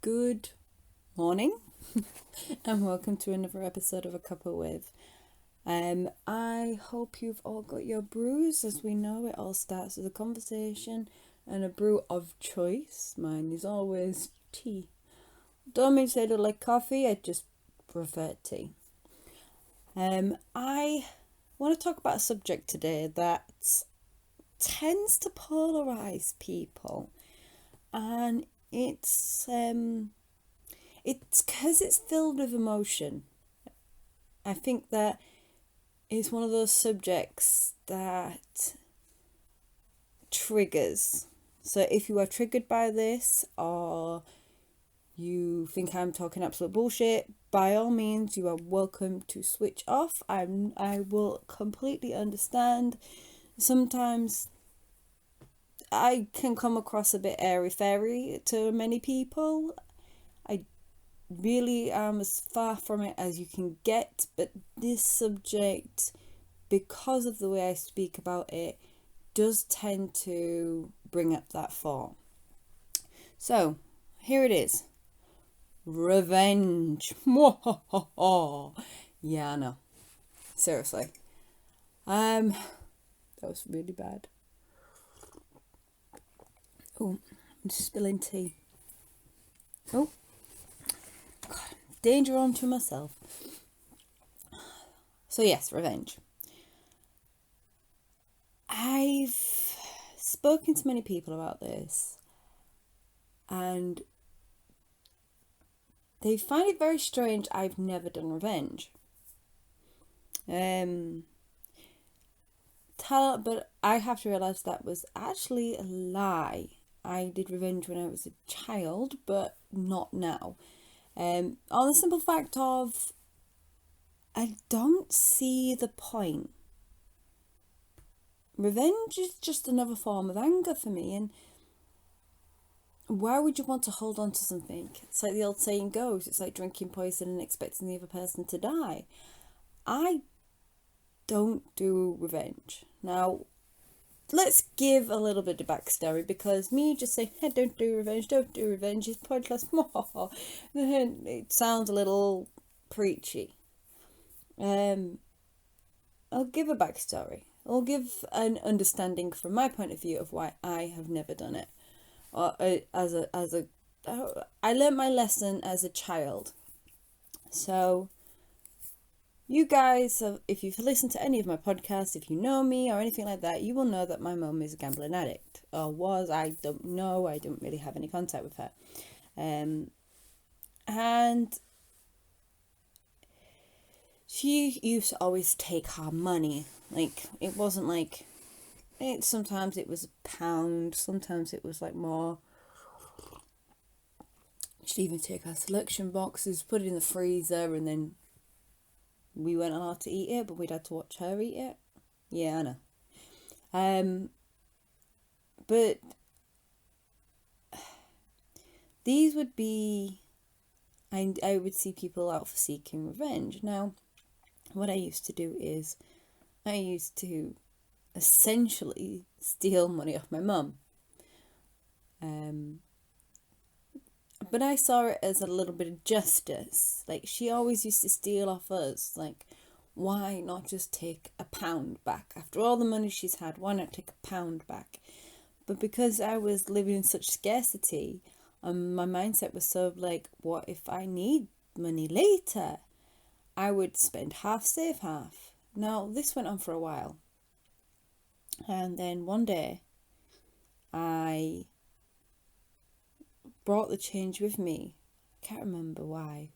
Good morning and welcome to another episode of A Cuppa with. I hope you've all got your brews. As we know, it all starts with a conversation and a brew of choice. Mine is always tea. Don't mean to say I don't like coffee, I just prefer tea. I want to talk about a subject today that tends to polarize people, and it's because it's filled with emotion. I think that it's one of those subjects that triggers. So if you are triggered by this, or you think I'm talking absolute bullshit, by all means you are welcome to switch off. I will completely understand. Sometimes I can come across a bit airy fairy to many people. I really am as far from it as you can get, but this subject, because of the way I speak about it, does tend to bring up that form. So here it is. Revenge. Yeah, I know. Seriously. That was really bad. Oh, I'm spilling tea. Oh, God, danger on to myself. So yes, revenge. I've spoken to many people about this, and they find it very strange I've never done revenge. But I have to realise that was actually a lie. I did revenge when I was a child, but not now. On the simple fact of, I don't see the point. Revenge is just another form of anger for me, and why would you want to hold on to something? It's like the old saying goes, it's like drinking poison and expecting the other person to die. I don't do revenge. Now, let's give a little bit of backstory, because me just saying, hey, don't do revenge is pointless. It sounds a little preachy. I'll give a backstory. I'll give an understanding from my point of view of why I have never done it. I learned my lesson as a child. So you guys, if you've listened to any of my podcasts, if you know me or anything like that, you will know that my mum is a gambling addict. Or was, I don't know. I don't really have any contact with her. And she used to always take our money. Like, it wasn't like, sometimes it was £1, sometimes it was like more. She'd even take our selection boxes, put it in the freezer, and then we weren't allowed to eat it, but we'd had to watch her eat it. Yeah, I know. But these would be, I would see people out for seeking revenge. Now, what I used to do is, I used to essentially steal money off my mum. But I saw it as a little bit of justice. Like, she always used to steal off us. Like, why not just take £1 back? After all the money she's had, why not take £1 back? But because I was living in such scarcity, my mindset was so like, what if I need money later? I would spend half, save half. Now, this went on for a while. And then one day, I brought the change with me. I can't remember why.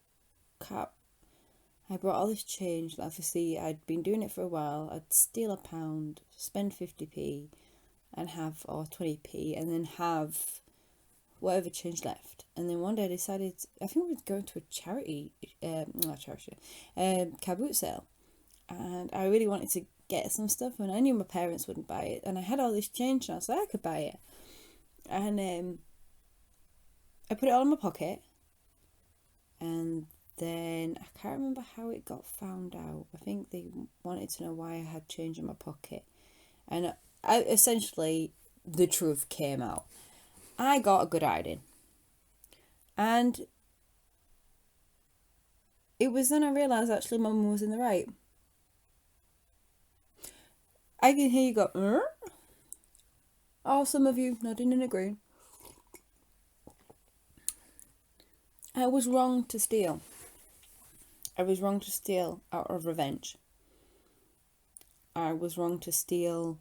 I brought all this change. Obviously, I'd been doing it for a while. I'd steal £1, spend 50p, and have, or 20p, and then have whatever change left. And then one day I decided, I think we were going to a charity, kaboot sale. And I really wanted to get some stuff, and I knew my parents wouldn't buy it. And I had all this change, and I was like, I could buy it. And I put it all in my pocket. And then I can't remember how it got found out. I think they wanted to know why I had change in my pocket. And essentially, the truth came out. I got a good hiding. And it was then I realised actually my mum was in the right. I can hear you go, oh, some of you nodding and agreeing. I was wrong to steal. I was wrong to steal out of revenge. I was wrong to steal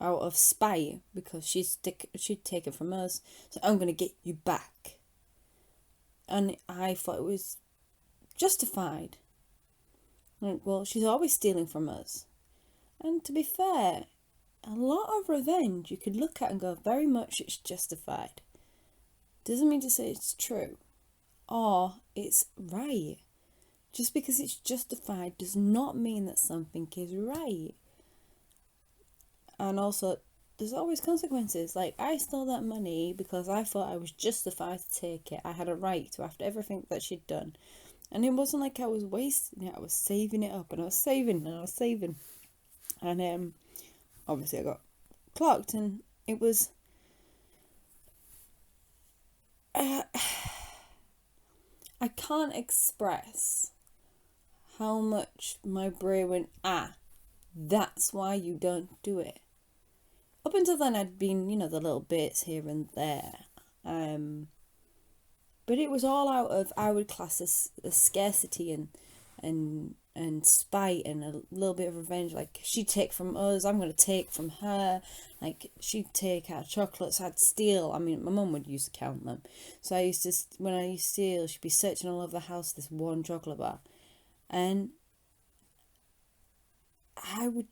out of spite because she'd taken from us. So I'm going to get you back. And I thought it was justified. Like, well, she's always stealing from us. And to be fair, a lot of revenge you could look at and go, very much it's justified. Doesn't mean to say it's true or it's right. Just because it's justified does not mean that something is right. And also, there's always consequences. Like, I stole that money because I thought I was justified to take it. I had a right to after everything that she'd done. And it wasn't like I was wasting it. I was saving it up and I was saving and I was saving. And obviously I got clocked and it was... I can't express how much my brain went, that's why you don't do it. Up until then I'd been, the little bits here and there. But it was all out of, I would class as scarcity and spite and a little bit of revenge. Like, she'd take from us, I'm going to take from her. Like, she'd take our chocolates, I'd steal. I mean, my mum would used to count them. So when I used to steal, she'd be searching all over the house for this one chocolate bar. And I would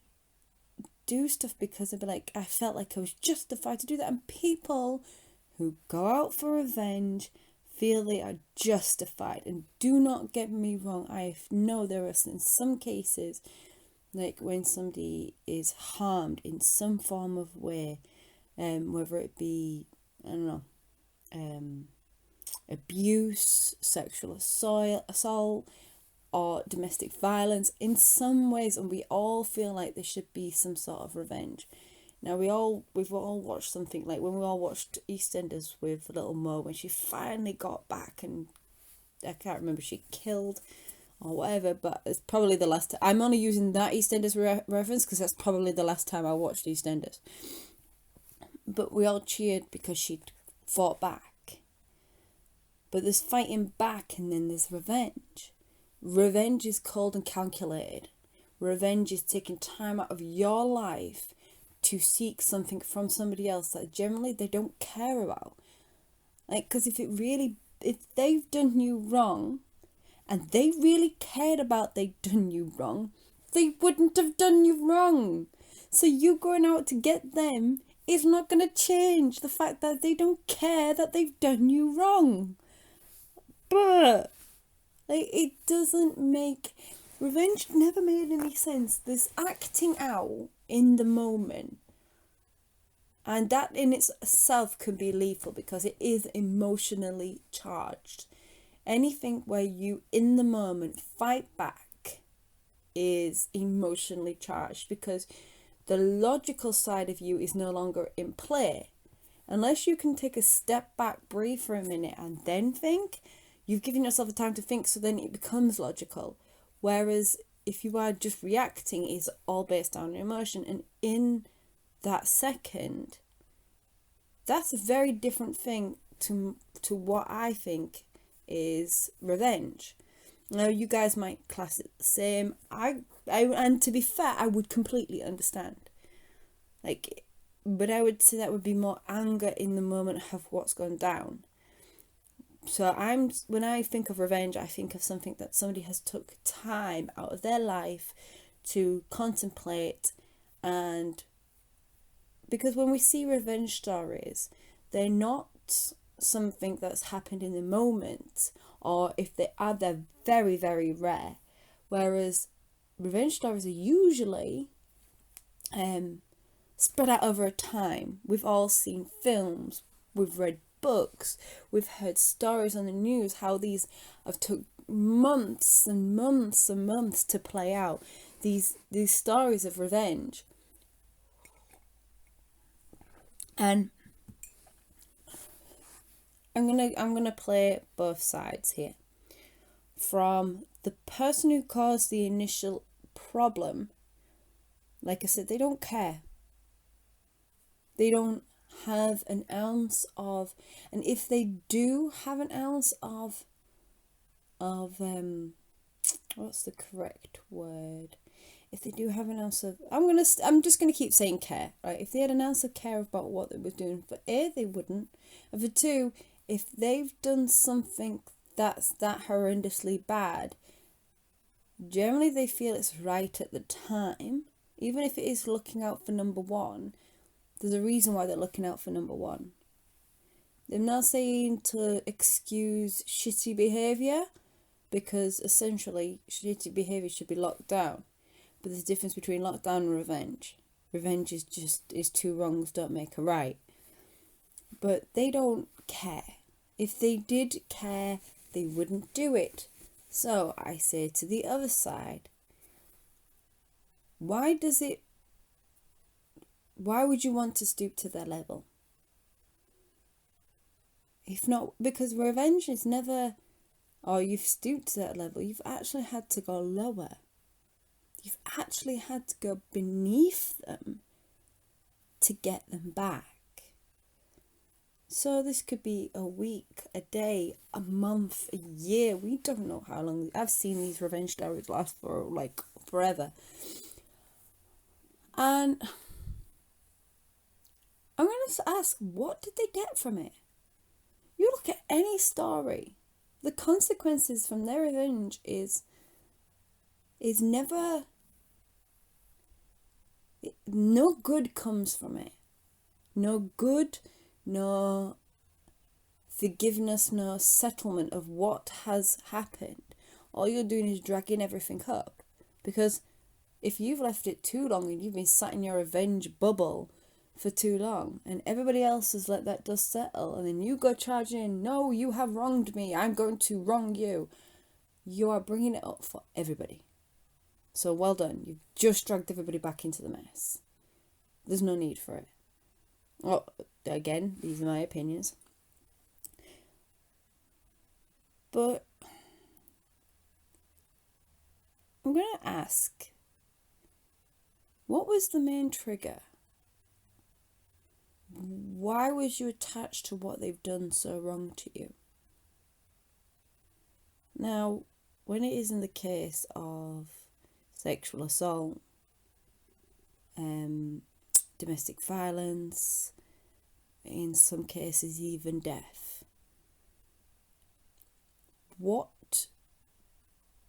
do stuff because I'd be like, I felt like I was justified to do that. And people who go out for revenge feel they are justified. And do not get me wrong, I know there are in some cases, like when somebody is harmed in some form of way, whether it be, I don't know, abuse, sexual assault, or domestic violence, in some ways, and we all feel like there should be some sort of revenge. Now we've all watched something, like when we all watched EastEnders with little Mo, when she finally got back, and I can't remember, she killed or whatever, but it's probably the last time. I'm only using that EastEnders reference because that's probably the last time I watched EastEnders. But we all cheered because she'd fought back. But there's fighting back and then there's revenge. Revenge is cold and calculated. Revenge is taking time out of your life to seek something from somebody else that generally they don't care about. Like, because if they've done you wrong and they really cared about they'd done you wrong, they wouldn't have done you wrong. So you going out to get them is not going to change the fact that they don't care that they've done you wrong. But like, it doesn't make... Revenge never made any sense. This acting out in the moment. And that in itself can be lethal because it is emotionally charged. Anything where you, in the moment, fight back is emotionally charged because the logical side of you is no longer in play. Unless you can take a step back, breathe for a minute, and then think... You've given yourself the time to think, so then it becomes logical. Whereas if you are just reacting, it's all based on emotion. And in that second, that's a very different thing to what I think is revenge. Now, you guys might class it the same. And to be fair, I would completely understand. But I would say that would be more anger in the moment of what's gone down. So when I think of revenge, I think of something that somebody has took time out of their life to contemplate. And because when we see revenge stories, they're not something that's happened in the moment, or if they are, they're very, very rare. Whereas revenge stories are usually spread out over a time. We've all seen films, we've read books, we've heard stories on the news how these have took months and months and months to play out, these stories of revenge. And I'm gonna play both sides here. From the person who caused the initial problem, like I said, they don't care. They don't have an ounce of, and if they do have an ounce of what's the correct word? If they do have an ounce of, I'm just gonna keep saying care, right? If they had an ounce of care about what they were doing, for A, they wouldn't, and for two, if they've done something that's that horrendously bad, generally they feel it's right at the time, even if it is looking out for number one. There's a reason why they're looking out for number one. They're not saying to excuse shitty behaviour, because essentially shitty behaviour should be locked down. But there's a difference between lockdown and revenge. Revenge is two wrongs don't make a right. But they don't care. If they did care, they wouldn't do it. So I say to the other side, why would you want to stoop to their level? If not, because revenge is never, oh, you've stooped to that level. You've actually had to go lower. You've actually had to go beneath them to get them back. So this could be a week, a day, a month, a year. We don't know how long. I've seen these revenge stories last for like forever. And I'm going to ask, what did they get from it? You look at any story, the consequences from their revenge is never, no good comes from it. No good, no forgiveness, no settlement of what has happened. All you're doing is dragging everything up. Because if you've left it too long and you've been sat in your revenge bubble for too long and everybody else has let that dust settle, and then you go charging in, no, you have wronged me, I'm going to wrong you, you are bringing it up for everybody. So well done, you've just dragged everybody back into the mess. There's no need for it. Well, again, these are my opinions, but I'm going to ask, what was the main trigger? Why was you attached to what they've done so wrong to you? Now, when it is in the case of sexual assault, domestic violence, in some cases even death, what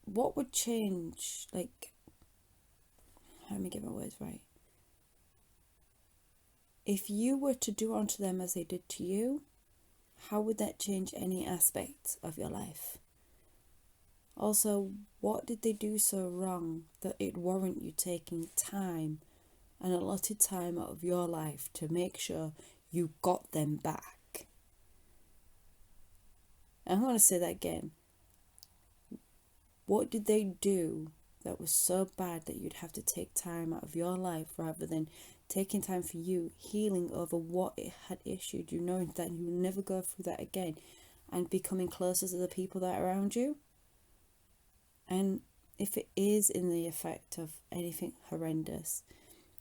would change? Like, let me get my words right. If you were to do unto them as they did to you, how would that change any aspect of your life? Also, what did they do so wrong that it warrant you taking time, an allotted time out of your life to make sure you got them back? I'm going to say that again. What did they do that was so bad that you'd have to take time out of your life rather than taking time for you, healing over what it had issued you, knowing that you will never go through that again, and becoming closer to the people that are around you? And if it is in the effect of anything horrendous,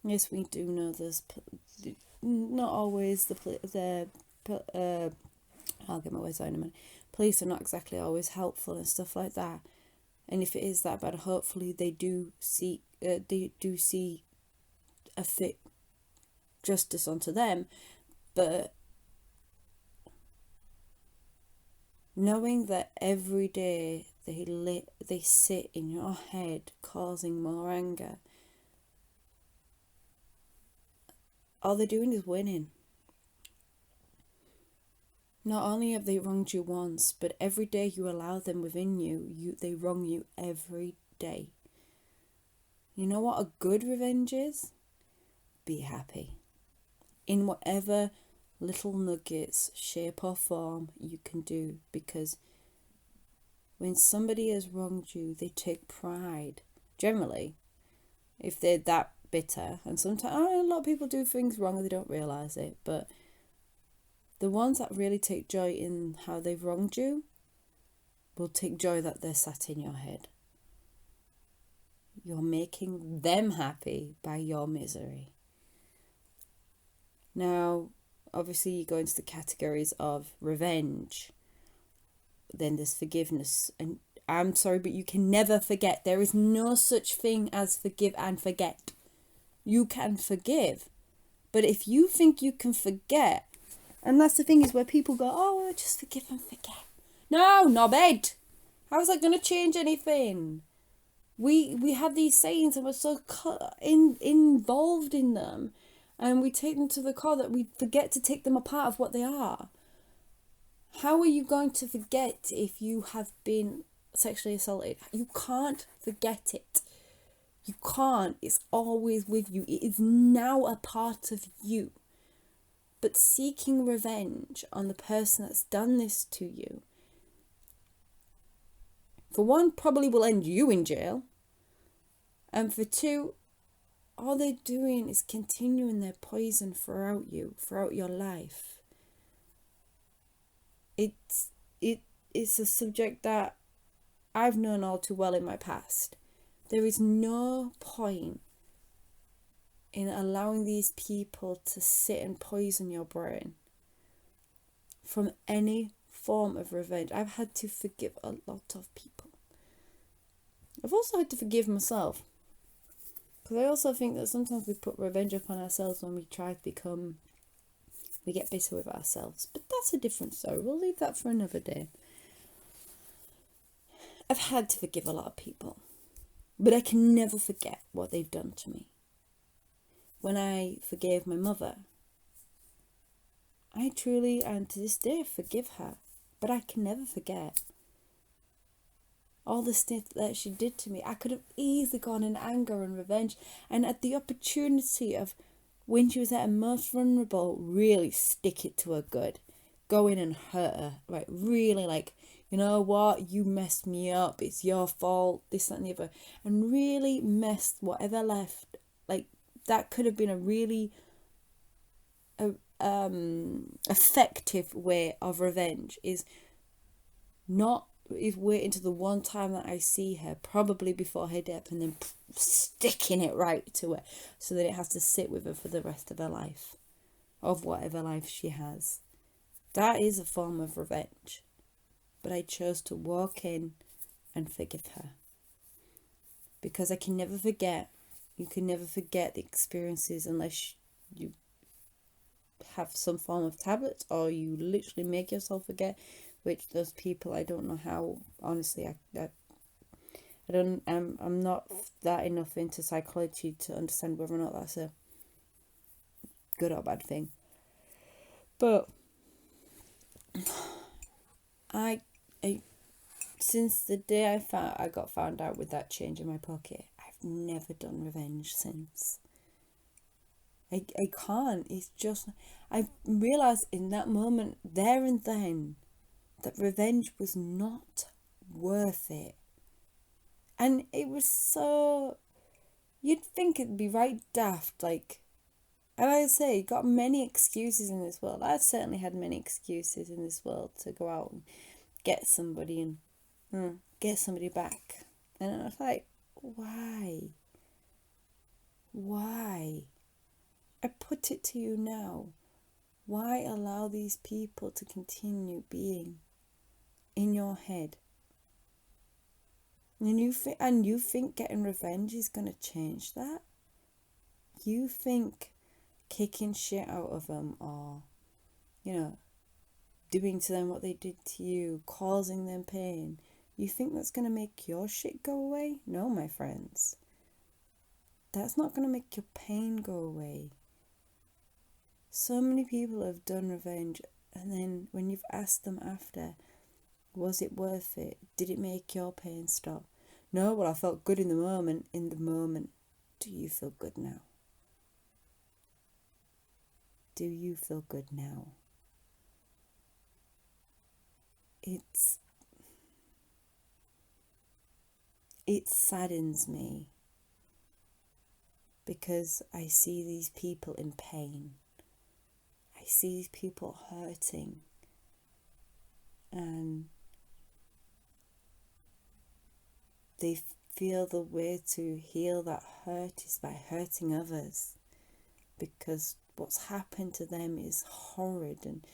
yes, we do know there's not always I'll get my words out in a minute. Police are not exactly always helpful and stuff like that. And if it is that bad, hopefully they do see a fit justice onto them. But knowing that every day they sit in your head causing more anger, all they're doing is winning. Not only have they wronged you once, but every day you allow them within you, they wrong you every day. You know what a good revenge is? Be happy. In whatever little nuggets, shape or form you can do, because when somebody has wronged you, they take pride. Generally, if they're that bitter, and sometimes a lot of people do things wrong and they don't realise it, but The ones that really take joy in how they've wronged you will take joy that they're sat in your head. You're making them happy by your misery. Now, obviously, you go into the categories of revenge. Then there's forgiveness. And I'm sorry, but you can never forget. There is no such thing as forgive and forget. You can forgive. But if you think you can forget, and that's the thing is where people go, oh, just forgive and forget. No, knobhead. How is that going to change anything? We have these sayings and we're so involved in them, and we take them to the core that we forget to take them apart of what they are. How are you going to forget if you have been sexually assaulted? You can't forget it. You can't. It's always with you. It is now a part of you. But seeking revenge on the person that's done this to you, for one, probably will end you in jail. And for two, all they're doing is continuing their poison throughout your life. It's a subject that I've known all too well in my past. There is no point in allowing these people to sit and poison your brain from any form of revenge. I've had to forgive a lot of people. I've also had to forgive myself, because I also think that sometimes we put revenge upon ourselves when we get bitter with ourselves. But that's a different story. We'll leave that for another day. I've had to forgive a lot of people, but I can never forget what they've done to me. When I forgave my mother, I truly, and to this day, forgive her. But I can never forget all the stuff that she did to me. I could have easily gone in anger and revenge, and at the opportunity of when she was at her most vulnerable, really stick it to her good. Go in and hurt her. Like, really, like, you know what? You messed me up. It's your fault. This, that, and the other. And really messed whatever left. Like, that could have been a really effective way of revenge. Is waiting to the one time that I see her, probably before her death, and then sticking it right to her so that it has to sit with her for the rest of her life, of whatever life she has. That is a form of revenge. But I chose to walk in and forgive her, because I can never forget. You can never forget the experiences unless you have some form of tablet, or you literally make yourself forget, which those people, I don't know how, honestly, I'm not that enough into psychology to understand whether or not that's a good or bad thing. But I since the day I got found out with that change in my pocket, I've never done revenge since. I can't. It's just, I realised in that moment, there and then, that revenge was not worth it. And it was so, you'd think it'd be right daft, like, and I say, you got many excuses in this world. I certainly had many excuses in this world to go out and get somebody and get somebody back. And I was like, why? Why? I put it to you now. Why allow these people to continue being in your head? And you think getting revenge is going to change that? You think kicking shit out of them, or, doing to them what they did to you, causing them pain, you think that's going to make your shit go away? No, my friends. That's not going to make your pain go away. So many people have done revenge, and then when you've asked them after, was it worth it? Did it make your pain stop? No, well, I felt good in the moment. In the moment, do you feel good now? Do you feel good now? It saddens me, because I see these people in pain. I I see people hurting, and they feel the way to heal that hurt is by hurting others, because what's happened to them is horrid, and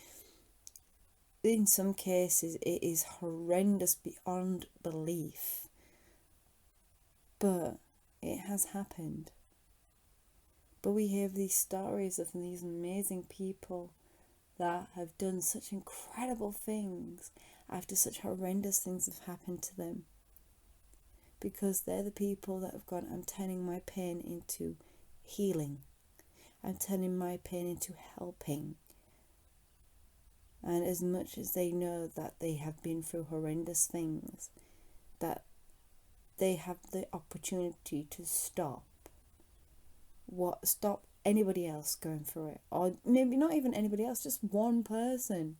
in some cases it is horrendous beyond belief, but it has happened. But we hear these stories of these amazing people that have done such incredible things after such horrendous things have happened to them, because they're the people that have gone, I'm turning my pain into healing, I'm turning my pain into helping. And as much as they know that they have been through horrendous things, that they have the opportunity to stop anybody else going through it, or maybe not even anybody else, just one person.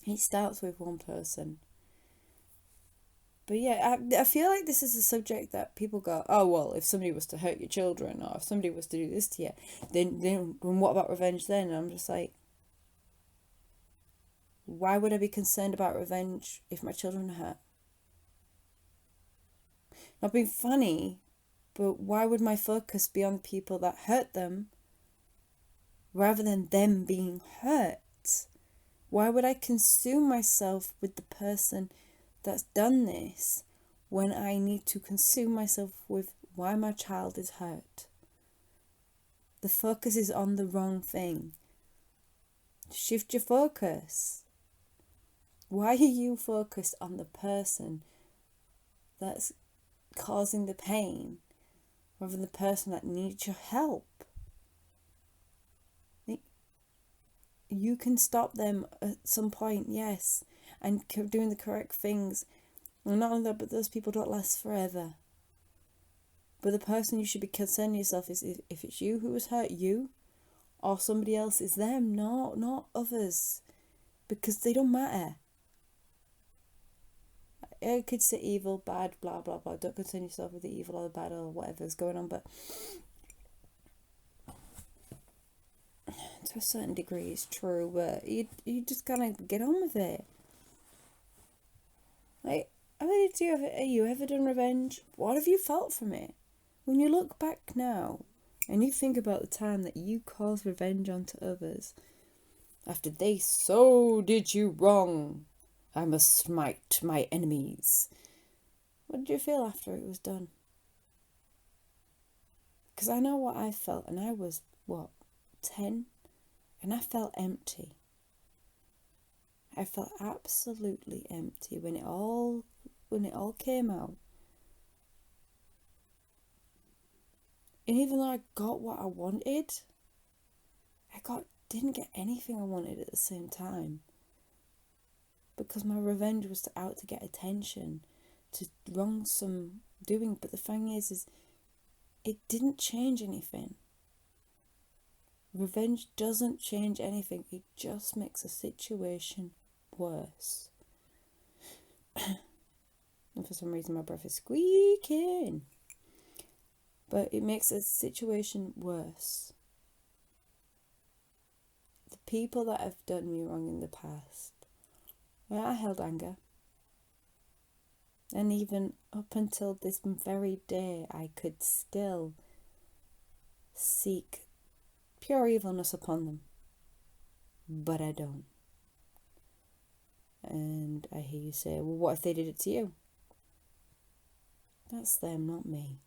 It starts with one person. But yeah, I feel like this is a subject that people go, oh well, if somebody was to hurt your children, or if somebody was to do this to you, then what about revenge then? And I'm just like, why would I be concerned about revenge if my children are hurt? Not being funny, but why would my focus be on people that hurt them rather than them being hurt? Why would I consume myself with the person that's done this when I need to consume myself with why my child is hurt? The focus is on the wrong thing. Shift your focus. Why are you focused on the person that's causing the pain rather than the person that needs your help? You can stop them at some point, yes, and doing the correct things. And not only that, but those people don't last forever. But the person you should be concerning yourself is if it's you who has hurt you, or somebody else, is them, not others, because they don't matter. Kids say evil, bad, blah, blah, blah. Don't concern yourself with the evil or the bad or whatever's going on, but to a certain degree it's true, but you just gotta get on with it. Like, have you ever done revenge? What have you felt from it? When you look back now and you think about the time that you caused revenge onto others after they so did you wrong, I must smite my enemies. What did you feel after it was done? Because I know what I felt, and I was, 10? And I felt empty. I felt absolutely empty when it all came out. And even though I got what I wanted, didn't get anything I wanted at the same time. Because my revenge was out to get attention, to wrong some doing. But the thing is it didn't change anything. Revenge doesn't change anything. It just makes a situation worse. And for some reason my breath is squeaking. But it makes a situation worse. The people that have done me wrong in the past, well, I held anger. And even up until this very day, I could still seek pure evilness upon them. But I don't. And I hear you say, well, what if they did it to you? That's them, not me.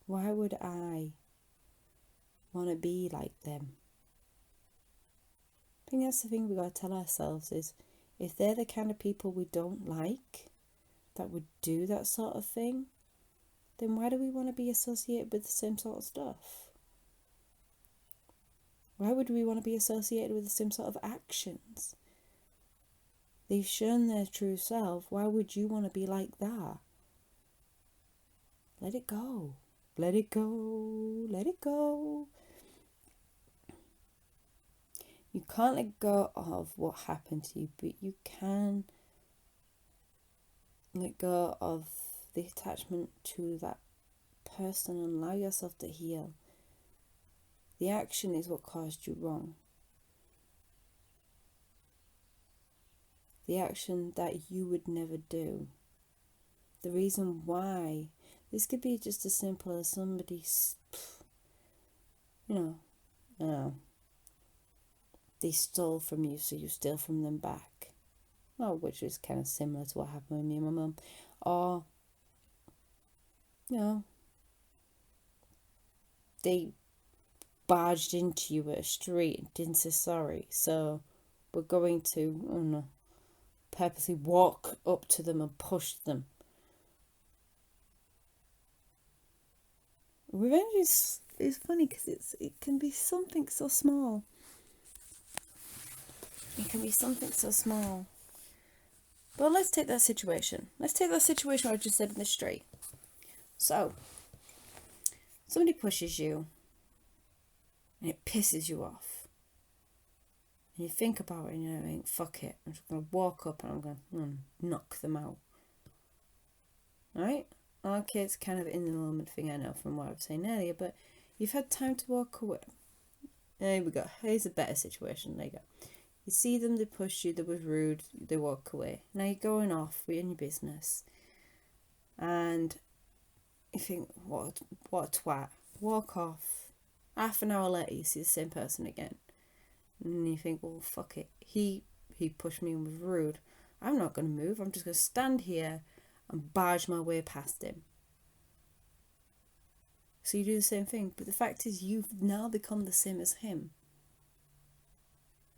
Why would I want to be like them? I think that's the thing we got to tell ourselves is, if they're the kind of people we don't like, that would do that sort of thing, then why do we want to be associated with the same sort of stuff? Why would we want to be associated with the same sort of actions? They've shown their true self. Why would you want to be like that? Let it go. Let it go. Let it go. You can't let go of what happened to you, but you can let go of the attachment to that person and allow yourself to heal. The action is what caused you wrong. The action that you would never do. The reason why. This could be just as simple as somebody, they stole from you, so you steal from them back. Well, which is kind of similar to what happened with me and my mum. Or, they barged into you at a street and didn't say sorry. So we're going to, purposely walk up to them and push them. Revenge is funny because it can be something so small. It can be something so small. But let's take that situation. Let's take that situation I just said in the street. So, somebody pushes you and it pisses you off. And you think about it and you think, fuck it. I'm just going to walk up and I'm going to knock them out. Right? Okay, it's kind of in the moment thing, I know from what I was saying earlier, but you've had time to walk away. There we go. Here's a better situation. There you go. You see them, they push you, they were rude, they walk away. Now you're going off, we're in your business. And you think, what a twat. Walk off. Half an hour later, you see the same person again. And you think, well, fuck it. He pushed me and was rude. I'm not going to move. I'm just going to stand here and barge my way past him. So you do the same thing. But the fact is, you've now become the same as him.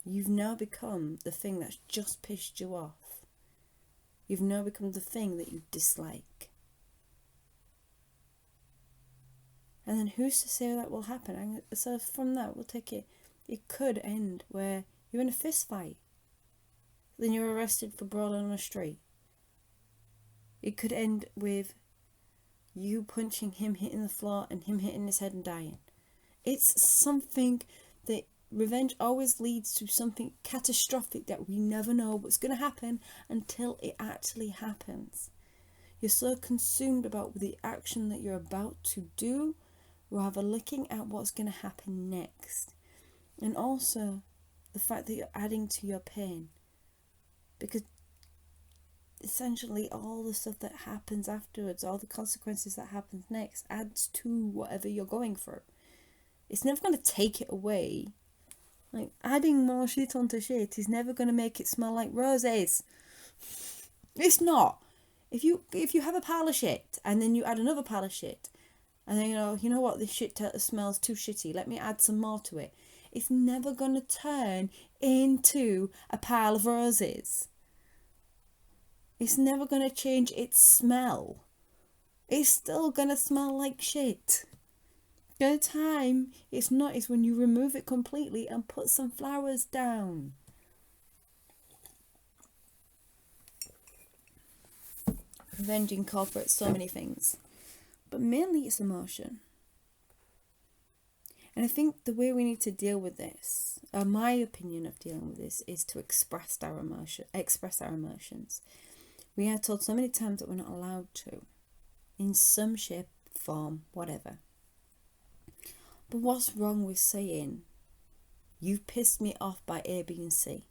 You've now become the thing that's just pissed you off. You've now become the thing that you dislike. And then who's to say that will happen? So from that, we'll take it. It could end where you're in a fist fight. Then you're arrested for brawling on the street. It could end with you punching him, hitting the floor, and him hitting his head and dying. It's something that revenge always leads to something catastrophic that we never know what's going to happen until it actually happens. You're so consumed about the action that you're about to do rather looking at what's going to happen next. And also the fact that you're adding to your pain. Because essentially all the stuff that happens afterwards, all the consequences that happens next adds to whatever you're going through. It's never going to take it away. Like, adding more shit onto shit is never going to make it smell like roses. It's not. If you have a pile of shit and then you add another pile of shit and then you know what, this shit smells too shitty, let me add some more to it. It's never going to turn into a pile of roses. It's never going to change its smell. It's still going to smell like shit. The time it's not is when you remove it completely and put some flowers down. Revenge incorporates so many things, but mainly it's emotion. And I think the way we need to deal with this, my opinion of dealing with this, is to express our emotions. We are told so many times that we're not allowed to, in some shape, form, whatever. But what's wrong with saying, you've pissed me off by A, B, and C?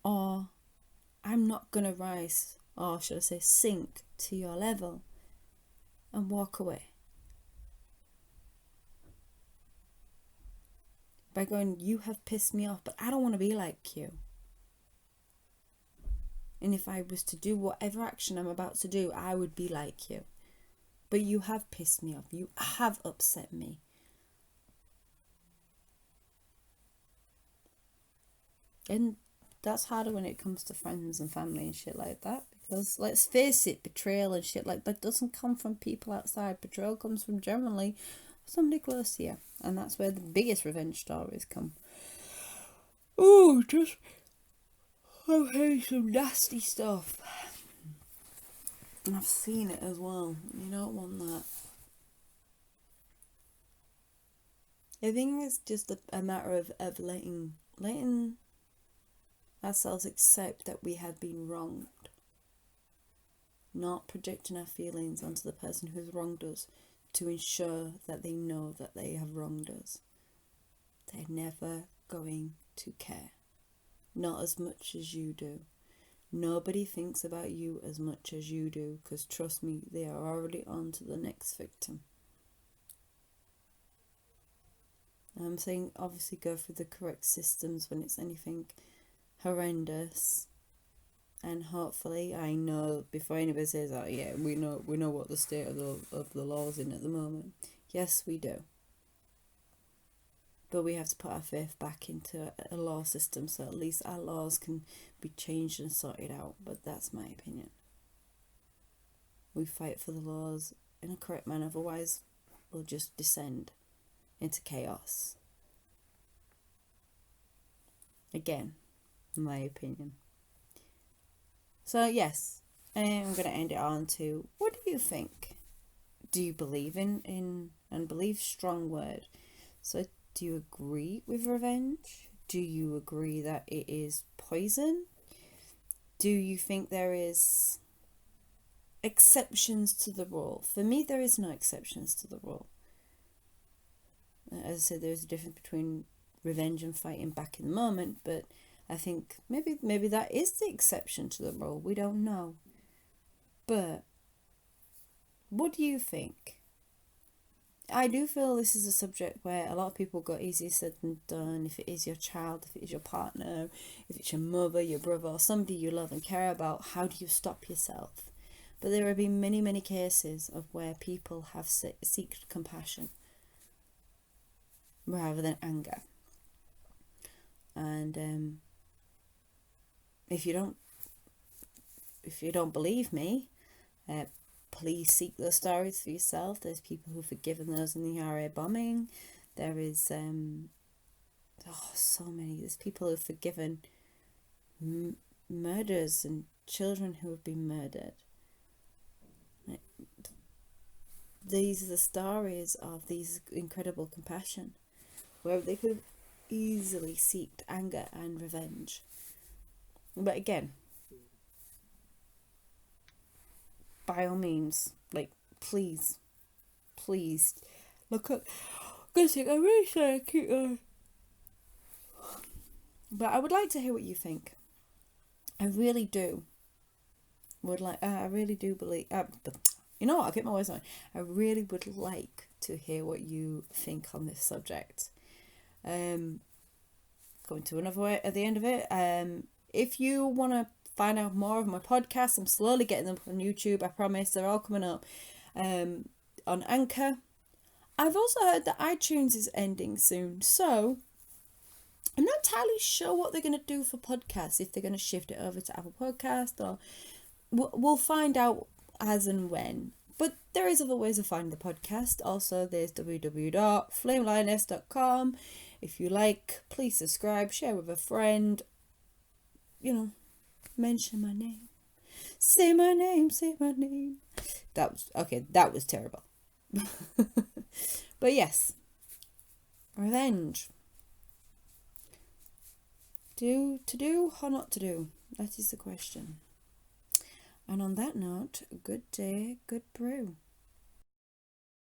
Or, I'm not going to rise, or should I say sink, to your level, and walk away. By going, you have pissed me off, but I don't want to be like you. And if I was to do whatever action I'm about to do, I would be like you. But you have pissed me off. You have upset me. And that's harder when it comes to friends and family and shit like that. Because let's face it, betrayal and shit like that doesn't come from people outside. Betrayal comes from generally somebody close to you. And that's where the biggest revenge stories come. Oh, I've heard some nasty stuff. And I've seen it as well. You don't want that. I think it's just a matter of letting ourselves accept that we have been wronged. not projecting our feelings onto the person who's wronged us to ensure that they know that they have wronged us. They're never going to care. Not as much as you do. Nobody thinks about you as much as you do, because trust me, they are already on to the next victim. I'm saying obviously go through the correct systems when it's anything horrendous, and hopefully, I know before anybody says, "Oh yeah, we know what the state of the laws in at the moment." Yes, we do. But we have to put our faith back into a law system, so at least our laws can be changed and sorted out. But that's my opinion. We fight for the laws in a correct manner, otherwise we'll just descend into chaos. Again, my opinion. So yes, I'm going to end it on to, what do you think? Do you believe in and believe, strong word. So do you agree with revenge? Do you agree that it is poison? Do you think there is exceptions to the rule? For me, there is no exceptions to the rule. As I said, there's a difference between revenge and fighting back in the moment, but I think maybe that is the exception to the rule. We don't know. But what do you think? I do feel this is a subject where a lot of people go easier said than done. If it is your child, if it is your partner, if it's your mother, your brother, or somebody you love and care about, how do you stop yourself? But there have been many, many cases of where people have sought compassion rather than anger. And if you don't believe me, please seek those stories for yourself. There's people who've forgiven those in the RA bombing. There is so many. There's people who've forgiven murders and children who have been murdered. These are the stories of these incredible compassion, where they could have easily sought anger and revenge. But again, by all means, please look up. I'm really sorry, I keep going. But I would like to hear what you think. I really do. I really do believe. You know what? I'll get my words on. I really would like to hear what you think on this subject. Coming to another way at the end of it. If you want to find out more of my podcasts, I'm slowly getting them on YouTube. I promise they're all coming up. On Anchor. I've also heard that iTunes is ending soon, so I'm not entirely sure what they're going to do for podcasts, if they're going to shift it over to Apple Podcast, or we'll find out as and when. But there is other ways of finding the podcast. Also, there's www.flamelioness.com. If you like, please subscribe, share with a friend, mention my name. Say my name. That was terrible. But yes, revenge. To do or not to do? That is the question. And on that note, good day, good brew.